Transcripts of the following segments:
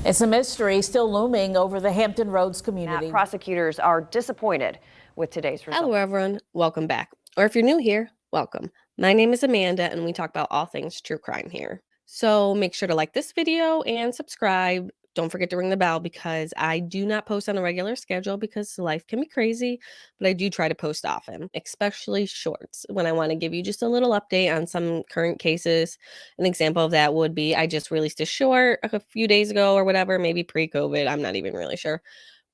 It's a mystery still looming over the Hampton Roads community. Prosecutors are disappointed with today's result. Hello, everyone. Welcome back. Or if you're new here, welcome. My name is Amanda, and we talk about all things true crime here. So make sure to like this video and subscribe. Don't forget to ring the bell because I do not post on a regular schedule because life can be crazy, but I do try to post often, especially shorts when I want to give you just a little update on some current cases. An example of that would be I just released a short a few days ago or whatever, maybe pre-COVID. I'm not even really sure.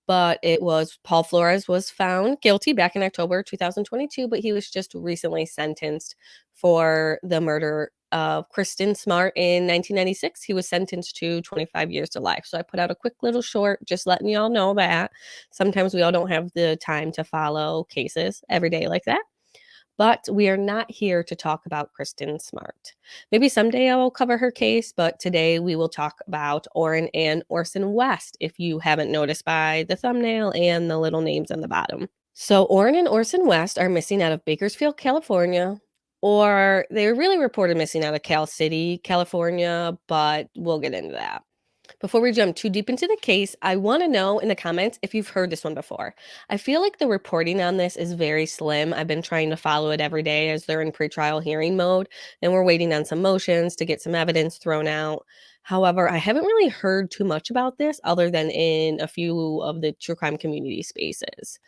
But it was Paul Flores was found guilty back in October 2022, but he was just recently sentenced for the murder of Kristen Smart in 1996. He was sentenced to 25 years to life. So I put out a quick little short just letting y'all know that sometimes we all don't have the time to follow cases every day like that. But we are not here to talk about Kristen Smart. Maybe someday I will cover her case, but today we will talk about Orrin and Orson West, if you haven't noticed by the thumbnail and the little names on the bottom. So Orrin and Orson West are missing out of Bakersfield, California, or they were really reported missing out of Cal City, California, but we'll get into that. Before we jump too deep into the case, I want to know in the comments if you've heard this one before. I feel like the reporting on this is very slim. I've been trying to follow it every day as they're in pretrial hearing mode, and we're waiting on some motions to get some evidence thrown out. However, I haven't really heard too much about this other than in a few of the true crime community spaces.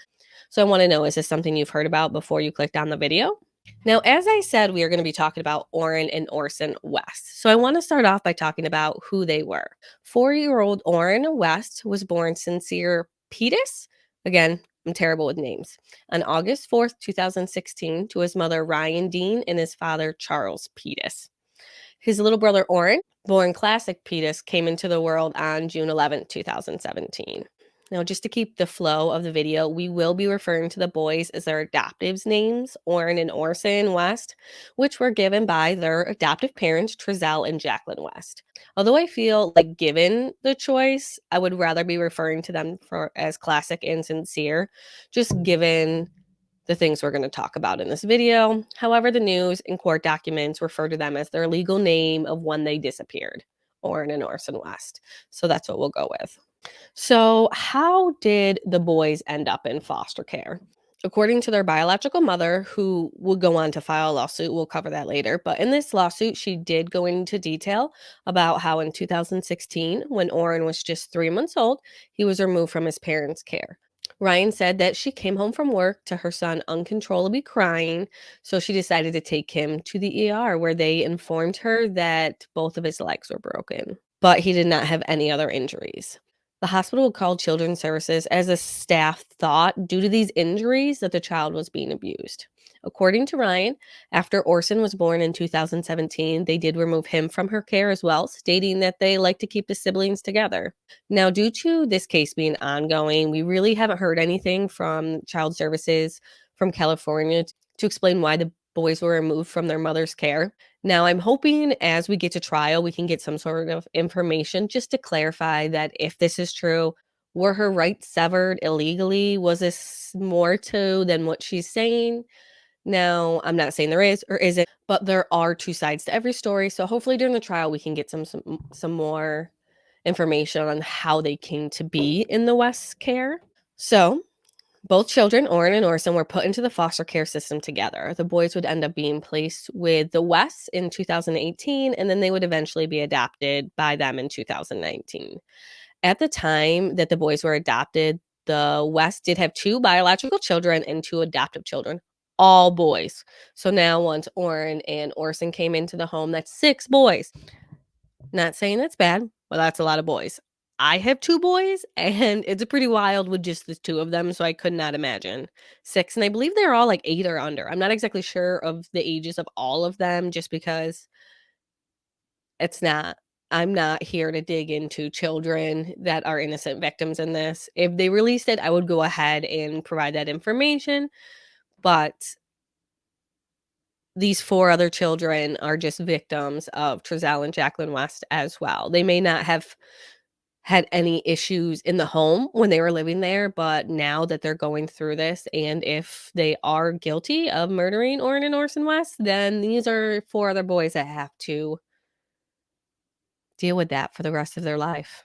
So I want to know, is this something you've heard about before you clicked on the video? Now, as I said, we are going to be talking about Orrin and Orson West. So I want to start off by talking about who they were. 4-year-old Orrin West was born Cinsere Pettus. Again, I'm terrible with names. On August 4th, 2016, to his mother Ryan Dean and his father Charles Pettus. His little brother Orrin, born Classic Pettus, came into the world on June 11th, 2017. Now, just to keep the flow of the video, we will be referring to the boys as their adoptives' names, Orrin and Orson West, which were given by their adoptive parents, Trezell and Jacqueline West. Although I feel like given the choice, I would rather be referring to them as Classic and Cinsere, just given the things we're going to talk about in this video. However, the news and court documents refer to them as their legal name of when they disappeared, Orrin and Orson West. So that's what we'll go with. So how did the boys end up in foster care? According to their biological mother, who would go on to file a lawsuit, we'll cover that later, but in this lawsuit, she did go into detail about how in 2016, when Orrin was just 3 months old, he was removed from his parents' care. Ryan said that she came home from work to her son uncontrollably crying, so she decided to take him to the ER, where they informed her that both of his legs were broken, but he did not have any other injuries. The hospital called Children's Services as a staff thought, due to these injuries, that the child was being abused. According to Ryan, after Orson was born in 2017, they did remove him from her care as well, stating that they like to keep the siblings together. Now, due to this case being ongoing, we really haven't heard anything from Child Services from California to explain why the boys were removed from their mother's care. Now, I'm hoping as we get to trial, we can get some sort of information just to clarify that if this is true, were her rights severed illegally? Was this more to than what she's saying? Now, I'm not saying there is or isn't, but there are two sides to every story. So hopefully during the trial, we can get some more information on how they came to be in the West's care. So both children, Orrin and Orson, were put into the foster care system together. The boys would end up being placed with the Wests in 2018, and then they would eventually be adopted by them in 2019. At the time that the boys were adopted, the Wests did have 2 biological children and 2 adoptive children, all boys. So now once Orrin and Orson came into the home, that's 6 boys. Not saying that's bad, but that's a lot of boys. I have 2 boys, and it's pretty wild with just the 2 of them, so I could not imagine 6. And I believe they're all like 8 or under. I'm not exactly sure of the ages of all of them, just because I'm not here to dig into children that are innocent victims in this. If they released it, I would go ahead and provide that information, but these 4 other children are just victims of Trezell and Jacqueline West as well. They may not have had any issues in the home when they were living there, but now that they're going through this, and if they are guilty of murdering Orrin and Orson West, then these are 4 other boys that have to deal with that for the rest of their life.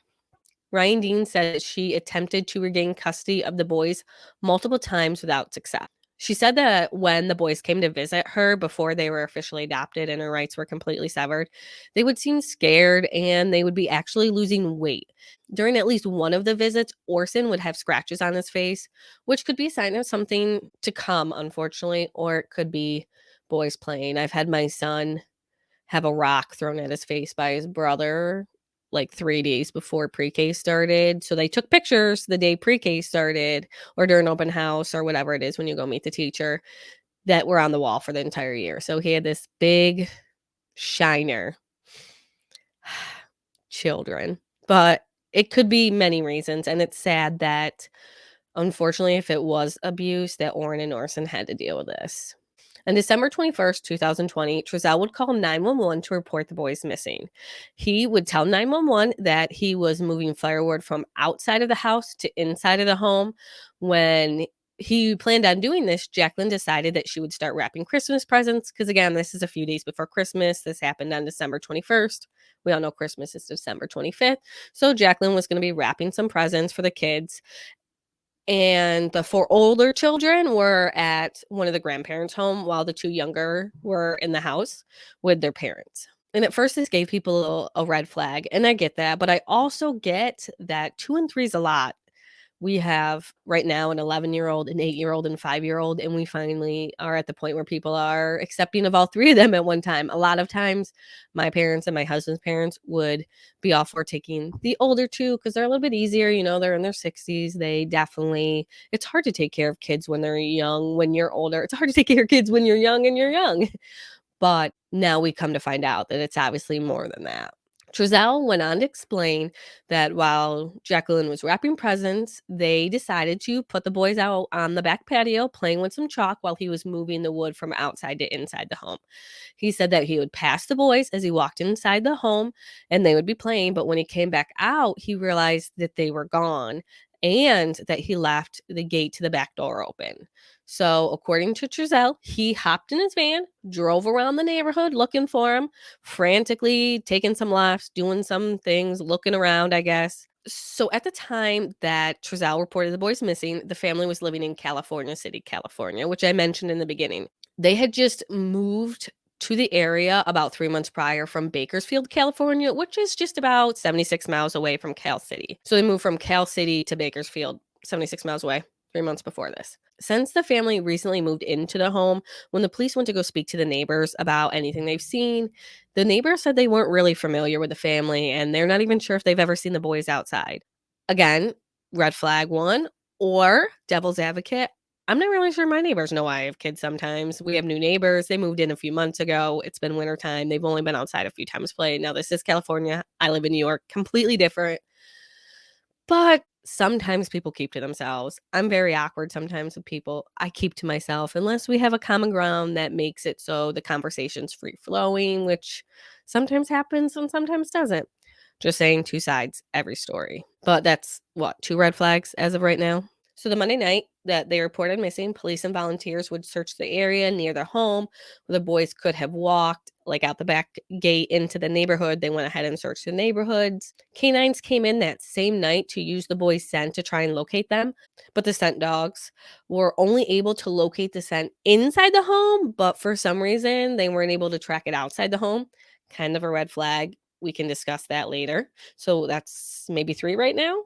Ryan Dean said that she attempted to regain custody of the boys multiple times without success. She said that when the boys came to visit her before they were officially adopted and her rights were completely severed, they would seem scared and they would be actually losing weight. During at least one of the visits, Orson would have scratches on his face, which could be a sign of something to come, unfortunately, or it could be boys playing. I've had my son have a rock thrown at his face by his brother like 3 days before pre-K started. So they took pictures the day pre-K started or during open house or whatever it is when you go meet the teacher that were on the wall for the entire year. So he had this big shiner. Children. But it could be many reasons. And it's sad that, unfortunately, if it was abuse, that Orrin and Orson had to deal with this. On December 21st, 2020, Trezell would call 911 to report the boys missing. He would tell 911 that he was moving firewood from outside of the house to inside of the home. When he planned on doing this, Jacqueline decided that she would start wrapping Christmas presents because, again, this is a few days before Christmas. This happened on December 21st. We all know Christmas is December 25th. So Jacqueline was going to be wrapping some presents for the kids. And the 4 older children were at one of the grandparents' home while the 2 younger were in the house with their parents. And at first, this gave people a red flag, and I get that. But I also get that 2 and 3 is a lot. We have right now an 11-year-old, an 8-year-old, and 5-year-old, and we finally are at the point where people are accepting of all 3 of them at one time. A lot of times, my parents and my husband's parents would be all for taking the older 2 because they're a little bit easier. You know, they're in their 60s. They definitely, it's hard to take care of kids when they're young, when you're older. It's hard to take care of kids when you're young and you're young. But now we come to find out that it's obviously more than that. Trezell went on to explain that while Jacqueline was wrapping presents, they decided to put the boys out on the back patio playing with some chalk while he was moving the wood from outside to inside the home. He said that he would pass the boys as he walked inside the home and they would be playing, but when he came back out, he realized that they were gone and that he left the gate to the back door open. So, according to Trezell, he hopped in his van, drove around the neighborhood looking for him, frantically taking some laughs, doing some things, looking around, I guess. So, at the time that Trezell reported the boys missing, the family was living in California City, California, which I mentioned in the beginning. They had just moved to the area about 3 months prior from Bakersfield, California, which is just about 76 miles away from Cal City. So, they moved from Cal City to Bakersfield, 76 miles away, 3 months before this. Since the family recently moved into the home, when the police went to go speak to the neighbors about anything they've seen, the neighbors said they weren't really familiar with the family and they're not even sure if they've ever seen the boys outside. Again, red flag 1, or devil's advocate. I'm not really sure my neighbors know I have kids sometimes. We have new neighbors. They moved in a few months ago. It's been wintertime. They've only been outside a few times playing. Now, this is California. I live in New York. Completely different. But sometimes people keep to themselves. I'm very awkward sometimes with people. I keep to myself unless we have a common ground that makes it so the conversation's free flowing, which sometimes happens and sometimes doesn't. Just saying, 2 sides, every story. But that's what, 2 red flags as of right now? So the Monday night that they reported missing, police and volunteers would search the area near their home where the boys could have walked, like out the back gate into the neighborhood. They went ahead and searched the neighborhoods. Canines came in that same night to use the boys' scent to try and locate them, but the scent dogs were only able to locate the scent inside the home, but for some reason they weren't able to track it outside the home. Kind of a red flag. We can discuss that later. So that's maybe 3 right now.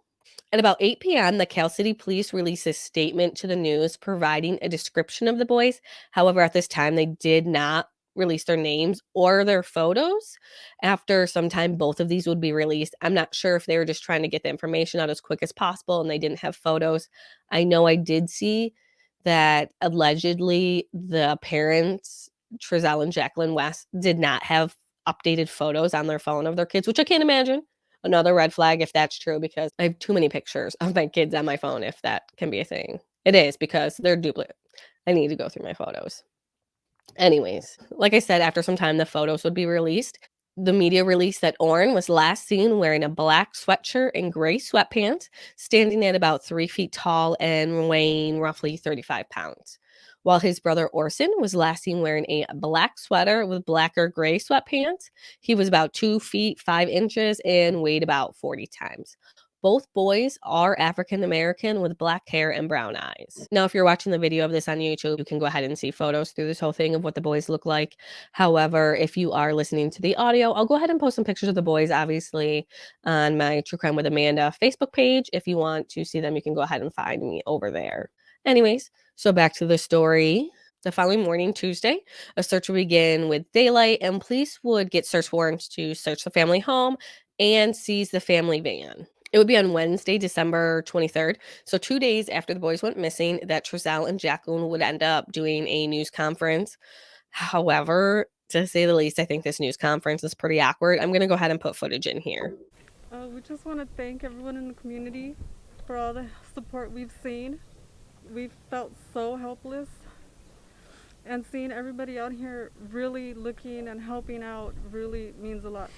At about 8 p.m., the Cal City Police released a statement to the news providing a description of the boys. However, at this time, they did not release their names or their photos. After some time, both of these would be released. I'm not sure if they were just trying to get the information out as quick as possible and they didn't have photos. I know I did see that allegedly the parents, Trezell and Jacqueline West, did not have updated photos on their phone of their kids, which I can't imagine. Another red flag if that's true, because I have too many pictures of my kids on my phone, if that can be a thing. It is, because they're duplicate. I need to go through my photos. Anyways, like I said, after some time, the photos would be released. The media released that Orrin was last seen wearing a black sweatshirt and gray sweatpants, standing at about 3 feet tall and weighing roughly 35 pounds. While his brother Orson was last seen wearing a black sweater with black or gray sweatpants. He was about 2 feet 5 inches and weighed about 40 times. Both boys are African American with black hair and brown eyes. Now, if you're watching the video of this on YouTube, you can go ahead and see photos through this whole thing of what the boys look like. However, if you are listening to the audio, I'll go ahead and post some pictures of the boys, obviously, on my True Crime with Amanda Facebook page. If you want to see them, you can go ahead and find me over there. Anyways, so back to the story. The following morning, Tuesday, a search would begin with daylight, and police would get search warrants to search the family home and seize the family van. It would be on Wednesday, December 23rd, so 2 days after the boys went missing, that Trezell and Jacqueline would end up doing a news conference. However, to say the least, I think this news conference is pretty awkward. I'm going to go ahead and put footage in here. We just want to thank everyone in the community for all the support we've seen. We've felt so helpless, and seeing everybody out here really looking and helping out really means a lot.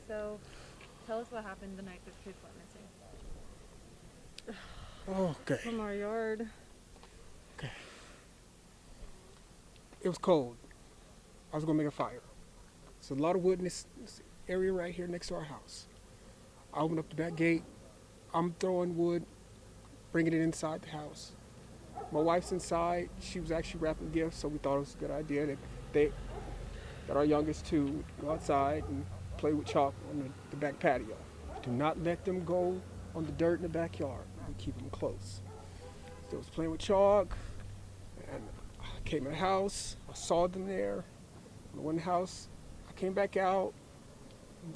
So, tell us what happened the night the kids went missing. Okay. From our yard. Okay. It was cold. I was gonna make a fire. There's a lot of wood in this area right here next to our house. I opened up the back gate. I'm throwing wood, bringing it inside the house. My wife's inside. She was actually wrapping gifts, so we thought it was a good idea that our youngest two would go outside and play with chalk on the back patio. Do not let them go on the dirt in the backyard. We keep them close. They was playing with chalk, and I came in the house. I saw them there. I went in the house. I came back out.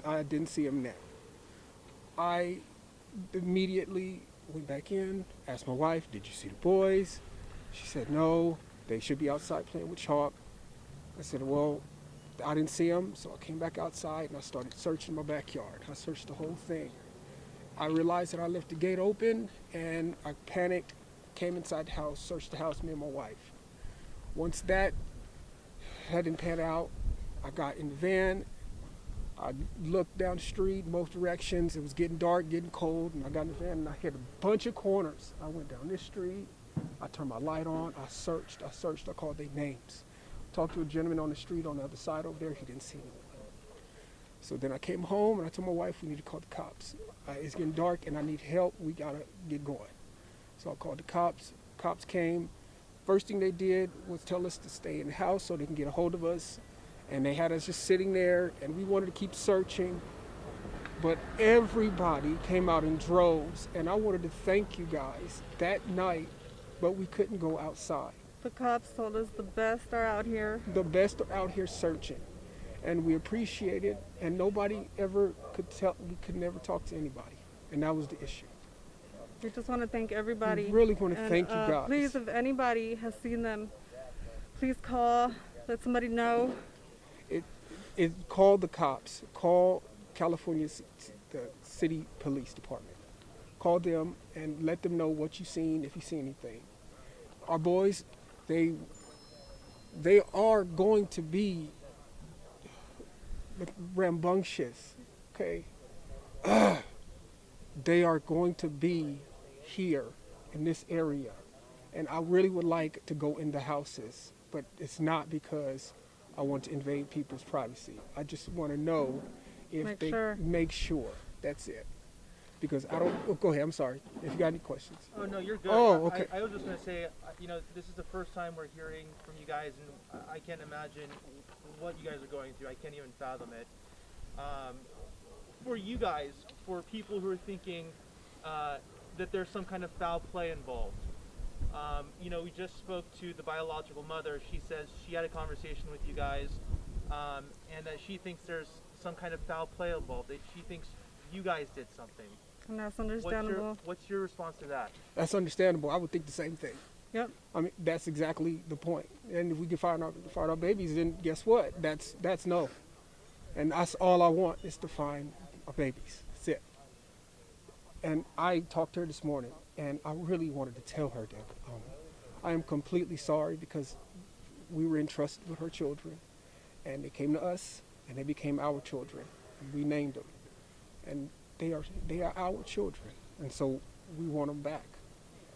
I didn't see them now. I immediately went back in, asked my wife, did you see the boys? She said, no, they should be outside playing with chalk. I said, well, I didn't see them, so I came back outside and I started searching my backyard. I searched the whole thing. I realized that I left the gate open, and I panicked, came inside the house, searched the house, me and my wife. Once that didn't pan out, I got in the van. I looked down the street, both directions. It was getting dark, getting cold, and I got in the van and I hit a bunch of corners. I went down this street. I turned my light on. I searched. I called their names. Talked to a gentleman on the street on the other side over there. He didn't see anyone. So then I came home and I told my wife we need to call the cops. It's getting dark and I need help. We gotta get going. So I called the cops. Cops came. First thing they did was tell us to stay in the house so they can get a hold of us. And they had us just sitting there, and we wanted to keep searching. But everybody came out in droves, and I wanted to thank you guys that night, but we couldn't go outside. The cops told us the best are out here. The best are out here searching, and we appreciate it, and nobody ever we could never talk to anybody, and that was the issue. We just want to thank everybody. We really want to thank you guys. Please, if anybody has seen them, please call, let somebody know. Call the cops. Call California's the city police department. Call them and let them know what you've seen, if you see anything. Our boys, they are going to be rambunctious, okay? They are going to be here in this area. And I really would like to go in the houses, but it's not because I want to invade people's privacy. I just want to know if make sure. That's it. Because I don't. Oh, go ahead. I'm sorry. If you got any questions. Oh no, you're good. Oh, okay. I was just gonna say, this is the first time we're hearing from you guys, and I can't imagine what you guys are going through. I can't even fathom it. For you guys, for people who are thinking that there's some kind of foul play involved. We just spoke to the biological mother. She says she had a conversation with you guys, and that she thinks there's some kind of foul play involved. That she thinks you guys did something. And that's understandable. What's your response to that? That's understandable. I would think the same thing. Yep. I mean, that's exactly the point. And if we can find our babies, then guess what? That's no. And that's all I want is to find our babies. That's it. And I talked to her this morning, and I really wanted to tell her that I am completely sorry because we were entrusted with her children, and they came to us, and they became our children, and we named them, and they are our children, and so we want them back.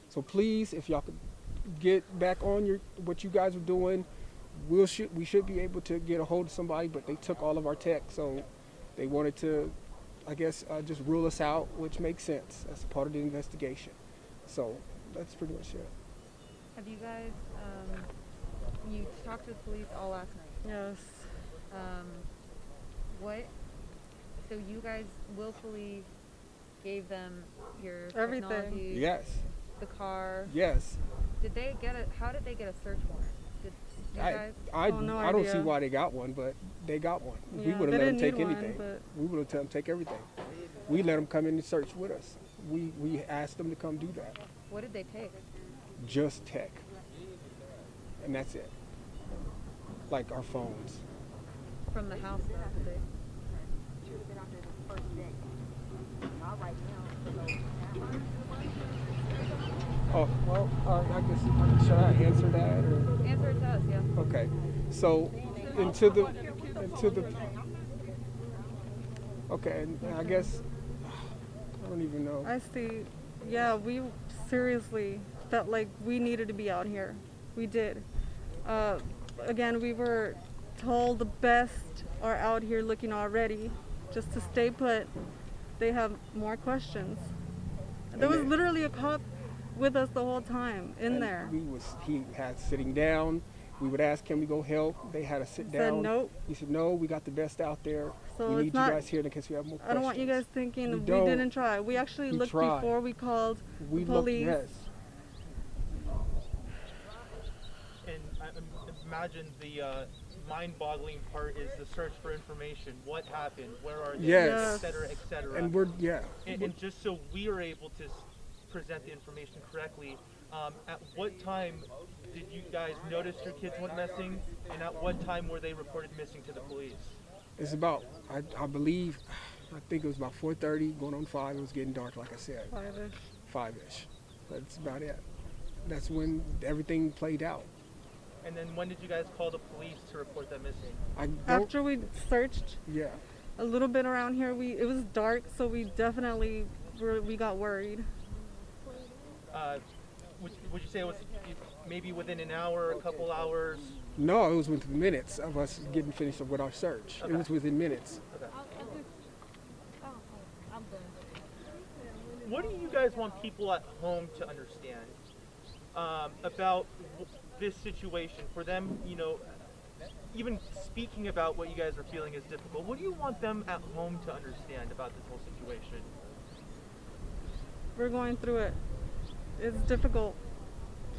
So please, if y'all could get back on what you guys are doing, we should be able to get a hold of somebody, but they took all of our tech, so they wanted to I guess, just rule us out, which makes sense. That's part of the investigation. So that's pretty much it. Have you guys, you talked to the police all last night. Yes. What, so you guys willfully gave them your Everything. technology, Yes, the car. yes. Did they get how did they get a search warrant? Did you guys? I no don't see idea. why they got one, but they got one. We Yeah, would have they let them didn't take need one, anything. but- We would have let them take everything. We let them come in and search with us. We asked them to come do that. What did they take? Just tech. And that's it. Like our phones. From the house though, did they? Oh, well, I guess, should I answer that? Or? Answer it to us, yeah. Okay. So, into the, okay, and I guess, I don't even know. I see. Yeah, we seriously felt like we needed to be out here. We did. Again, we were told the best are out here looking already. Just to stay put, they have more questions. There was literally a cop with us the whole time in And there. he had sitting down. We would ask, can we go help? They had to sit Said down. nope. He said, no, we got the best out there. So we it's need not- you guys here in case we have more questions. I don't want you guys thinking we don't. didn't try. We actually We looked tried. before we called We the looked, police. yes. And I imagine the mind-boggling part is the search for information. What happened? Where are they? Yes. Et cetera, et cetera. And we're, yeah. And just so we are able to present the information correctly, at what time did you guys notice your kids went missing, and at what time were they reported missing to the police? It's about, I believe, I think it was about 4:30, going on 5. It was getting dark, like I said, Five-ish. 5-ish. That's about it. That's when everything played out. And then when did you guys call the police to report them missing? I don't, After we searched yeah. a little bit around here, it was dark, so we definitely we got worried. Would you say it was maybe within an hour, a couple hours? No, it was within minutes of us getting finished with our search. Okay. It was within minutes. What do you guys want people at home to understand about this situation? For them, you know, even speaking about what you guys are feeling is difficult. What do you want them at home to understand about this whole situation? We're going through it. It's difficult.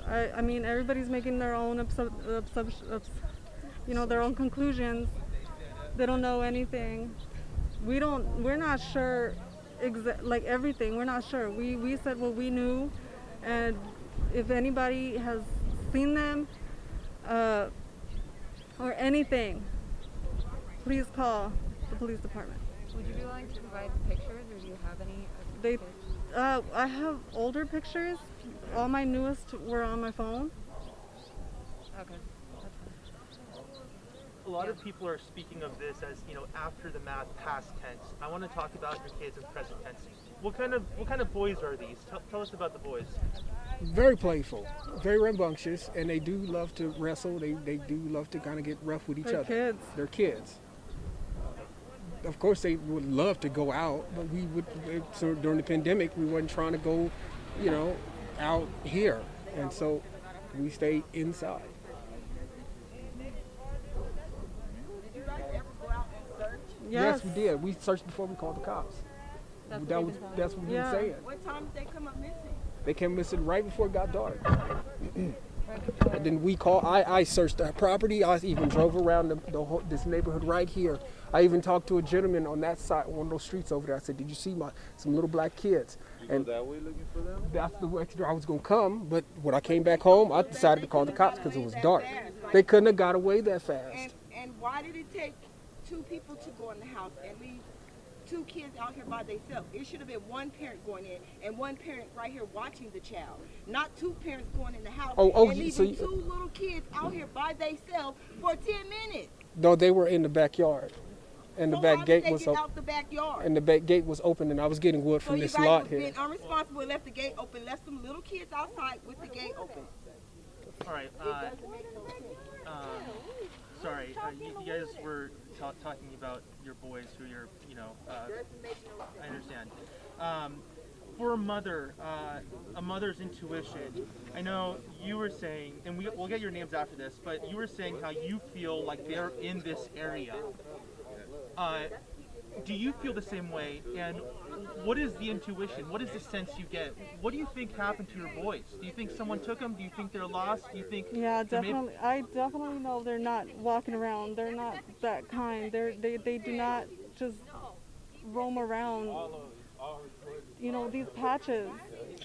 I mean, everybody's making their own their own conclusions. They don't know anything. We're not sure like everything. We're not sure. We said what we knew, and if anybody has seen them or anything, please call the police department. Would you be willing to provide pictures, or do you have any? They, I have older pictures. All my newest were on my phone. Okay. A lot of people are speaking of this as, you know, after the math, past tense. I want to talk about your kids in present tense. What kind of boys are these? Tell us about the boys. Very playful, very rambunctious, and they do love to wrestle. They do love to kind of get rough with each They're other. kids. They're kids. Of course, they would love to go out, but so during the pandemic, we wasn't trying to go, you know, out here. And so we stayed inside. Yes, we did. We searched before we called the cops. That's what we were saying. What time did they come up missing? They came missing right before it got dark. And then we called. I searched the property. I even drove around this neighborhood right here. I even talked to a gentleman on that side, one of those streets over there. I said, "Did you see some little black kids?" You go that way looking for them? That's the way I was gonna come. But when I came back home, I decided to call the cops because it was dark. They couldn't have got away that fast. And why did it take 2 people to go in the house and leave 2 kids out here by themselves? It should have been 1 parent going in and 1 parent right here watching the child, not 2 parents going in the house and leaving 2 little kids out here by themselves for 10 minutes. No, they were in the backyard, and the back gate was open. Out the backyard. And the back gate was open, and I was getting wood from this lot So you guys here. been unresponsible and left the gate open, left some little kids outside with the gate open. All right. Sorry, you guys were talking about your boys who you're, I understand. For a mother's intuition, I know you were saying, and we'll get your names after this, but you were saying how you feel like they're in this area. Do you feel the same way? And what is the intuition? What is the sense you get? What do you think happened to your boys? Do you think someone took them? Do you think they're lost? Do you think? Yeah, definitely. I definitely know they're not walking around. They're not that kind. They do not just roam around. These patches.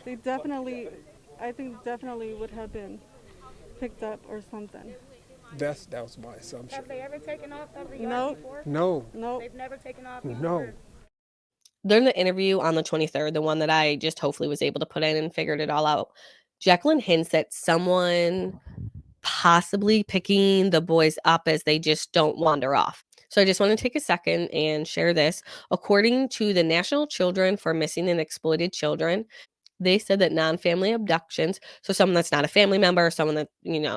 They definitely, I think definitely would have been picked up or something. That was my assumption. Have they ever taken off of the yard Nope. before? No, Nope. They've never taken off no. before? During the interview on the 23rd, the one that I just hopefully was able to put in and figured it all out, Jacqueline hints at someone possibly picking the boys up as they just don't wander off. So I just want to take a second and share this. According to the National Children for Missing and Exploited Children, they said that non-family abductions, so someone that's not a family member, someone that,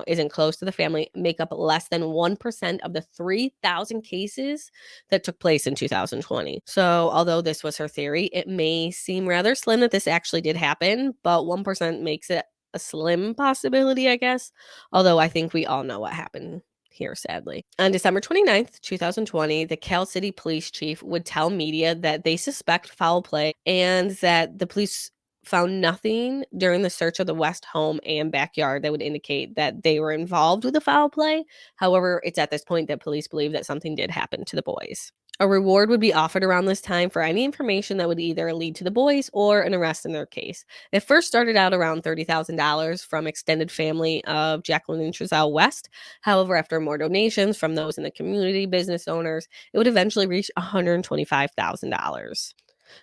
isn't close to the family, make up less than 1% of the 3,000 cases that took place in 2020. So although this was her theory, it may seem rather slim that this actually did happen, but 1% makes it a slim possibility, I guess. Although I think we all know what happened here, sadly. On December 29th, 2020, the Cal City police chief would tell media that they suspect foul play and that the police found nothing during the search of the West home and backyard that would indicate that they were involved with the foul play. However, it's at this point that police believe that something did happen to the boys. A reward would be offered around this time for any information that would either lead to the boys or an arrest in their case. It first started out around $30,000 from extended family of Jacqueline and Trezell West. However, after more donations from those in the community, business owners, it would eventually reach $125,000.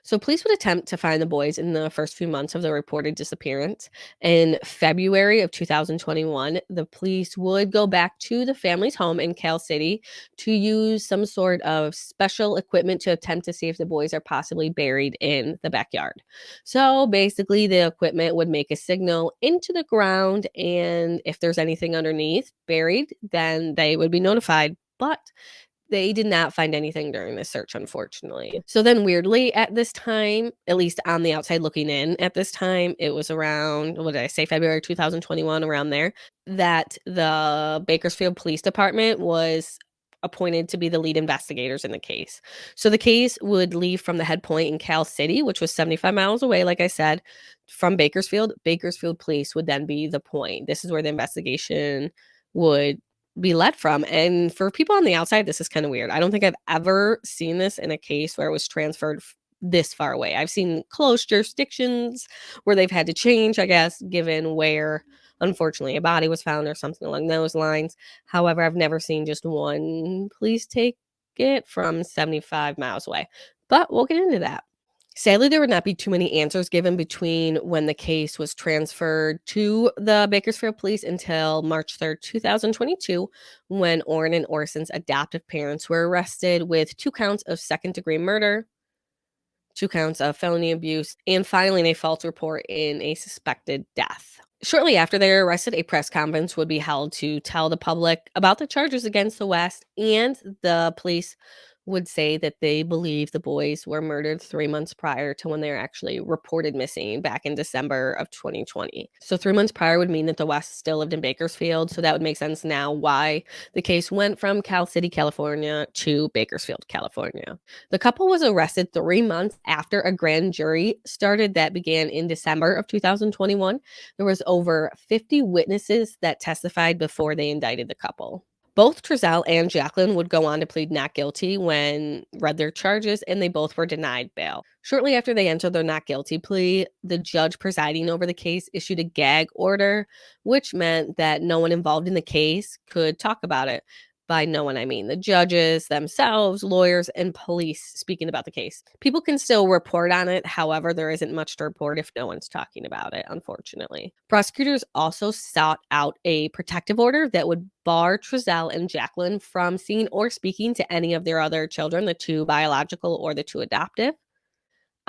So police would attempt to find the boys in the first few months of the reported disappearance. In February of 2021, the police would go back to the family's home in Cal City to use some sort of special equipment to attempt to see if the boys are possibly buried in the backyard. So basically, the equipment would make a signal into the ground, and if there's anything underneath buried, then they would be notified. But they did not find anything during the search, unfortunately. So then weirdly at this time, at least on the outside looking in at this time, it was around, what did I say, February 2021, around there, that the Bakersfield Police Department was appointed to be the lead investigators in the case. So the case would leave from the head point in Cal City, which was 75 miles away, like I said, from Bakersfield. Bakersfield Police would then be the point. This is where the investigation would be led from. And for people on the outside, this is kind of weird. I don't think I've ever seen this in a case where it was transferred this far away. I've seen close jurisdictions where they've had to change, I guess, given where, unfortunately, a body was found or something along those lines. However, I've never seen just one police take it from 75 miles away. But we'll get into that. Sadly, there would not be too many answers given between when the case was transferred to the Bakersfield police until March 3rd, 2022, when Orrin and Orson's adoptive parents were arrested with 2 counts of second-degree murder, 2 counts of felony abuse, and filing a false report in a suspected death. Shortly after they were arrested, a press conference would be held to tell the public about the charges against the West, and the police would say that they believe the boys were murdered 3 months prior to when they were actually reported missing back in December of 2020. So 3 months prior would mean that the West still lived in Bakersfield. So that would make sense now why the case went from Cal City, California to Bakersfield, California. The couple was arrested 3 months after a grand jury started that began in December of 2021. There was over 50 witnesses that testified before they indicted the couple. Both Trezell and Jacqueline would go on to plead not guilty when read their charges, and they both were denied bail. Shortly after they entered their not guilty plea, the judge presiding over the case issued a gag order, which meant that no one involved in the case could talk about it. By no one, I mean the judges themselves, lawyers, and police speaking about the case. People can still report on it. However, there isn't much to report if no one's talking about it, unfortunately. Prosecutors also sought out a protective order that would bar Trezell and Jacqueline from seeing or speaking to any of their other children, the 2 biological or the 2 adoptive,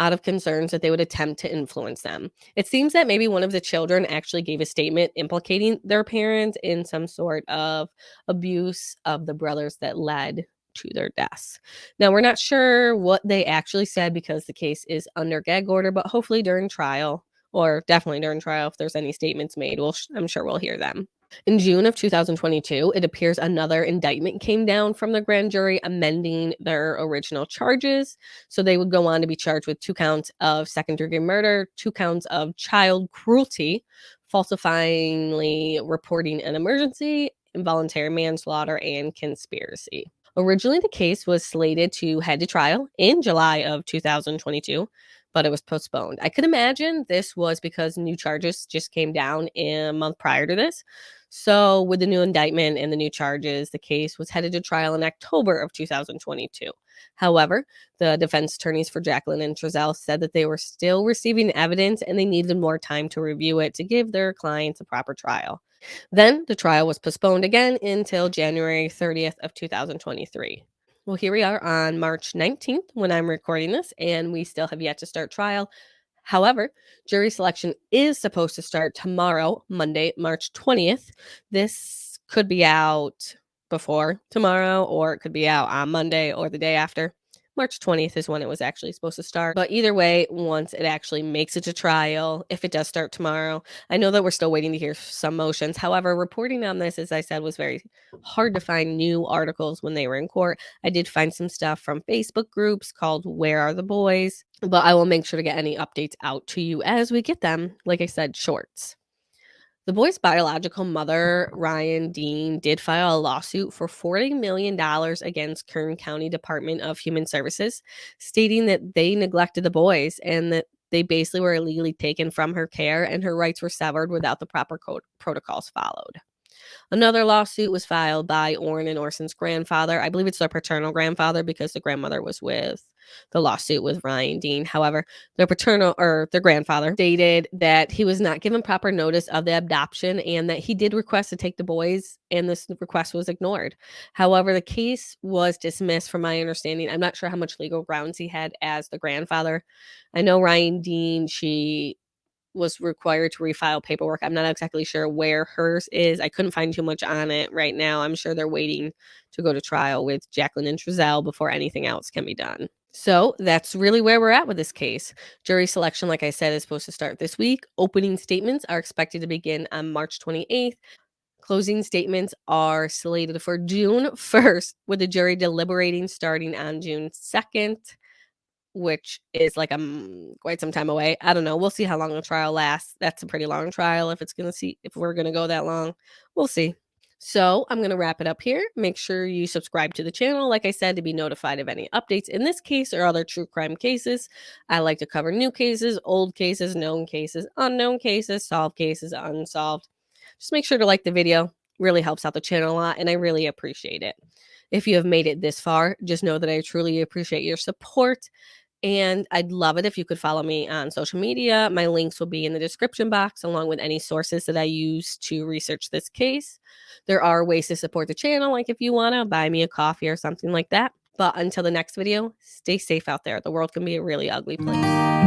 out of concerns that they would attempt to influence them. It seems that maybe one of the children actually gave a statement implicating their parents in some sort of abuse of the brothers that led to their deaths. Now, we're not sure what they actually said because the case is under gag order, but hopefully during trial, or definitely during trial, if there's any statements made, I'm sure we'll hear them. In June of 2022, it appears another indictment came down from the grand jury amending their original charges. So they would go on to be charged with 2 counts of second-degree murder, 2 counts of child cruelty, falsifyingly reporting an emergency, involuntary manslaughter, and conspiracy. Originally, the case was slated to head to trial in July of 2022, but it was postponed. I could imagine this was because new charges just came down a month prior to this. So with the new indictment and the new charges, the case was headed to trial in October of 2022. However, the defense attorneys for Jacqueline and Trezell said that they were still receiving evidence and they needed more time to review it to give their clients a proper trial. Then the trial was postponed again until January 30th of 2023. Well, here we are on March 19th when I'm recording this, and we still have yet to start trial. However, jury selection is supposed to start tomorrow, Monday, March 20th. This could be out before tomorrow, or it could be out on Monday or the day after. March 20th is when it was actually supposed to start. But either way, once it actually makes it to trial, if it does start tomorrow, I know that we're still waiting to hear some motions. However, reporting on this, as I said, was very hard to find new articles when they were in court. I did find some stuff from Facebook groups called Where Are the Boys? But I will make sure to get any updates out to you as we get them. Like I said, shorts. The boy's biological mother, Ryan Dean, did file a lawsuit for $40 million against Kern County Department of Human Services, stating that they neglected the boys and that they basically were illegally taken from her care and her rights were severed without the proper protocols followed. Another lawsuit was filed by Orrin Orson's grandfather. I believe it's their paternal grandfather because the grandmother was with the lawsuit with Ryan Dean. However, their grandfather stated that he was not given proper notice of the adoption and that he did request to take the boys and this request was ignored. However, the case was dismissed from my understanding. I'm not sure how much legal grounds he had as the grandfather. I know Ryan Dean, she was required to refile paperwork. I'm not exactly sure where hers is. I couldn't find too much on it right now. I'm sure they're waiting to go to trial with Jacqueline and Trezell before anything else can be done. So that's really where we're at with this case. Jury selection, like I said, is supposed to start this week. Opening statements are expected to begin on March 28th. Closing statements are slated for June 1st, with the jury deliberating starting on June 2nd. Which is like quite some time away. I don't know. We'll see how long the trial lasts. That's a pretty long trial. If we're gonna go that long, we'll see. So I'm gonna wrap it up here. Make sure you subscribe to the channel, like I said, to be notified of any updates in this case or other true crime cases. I like to cover new cases, old cases, known cases, unknown cases, solved cases, unsolved. Just make sure to like the video. Really helps out the channel a lot, and I really appreciate it. If you have made it this far, just know that I truly appreciate your support. And I'd love it if you could follow me on social media. My links will be in the description box, along with any sources that I use to research this case. There are ways to support the channel, like if you want to buy me a coffee or something like that. But until the next video, stay safe out there. The world can be a really ugly place.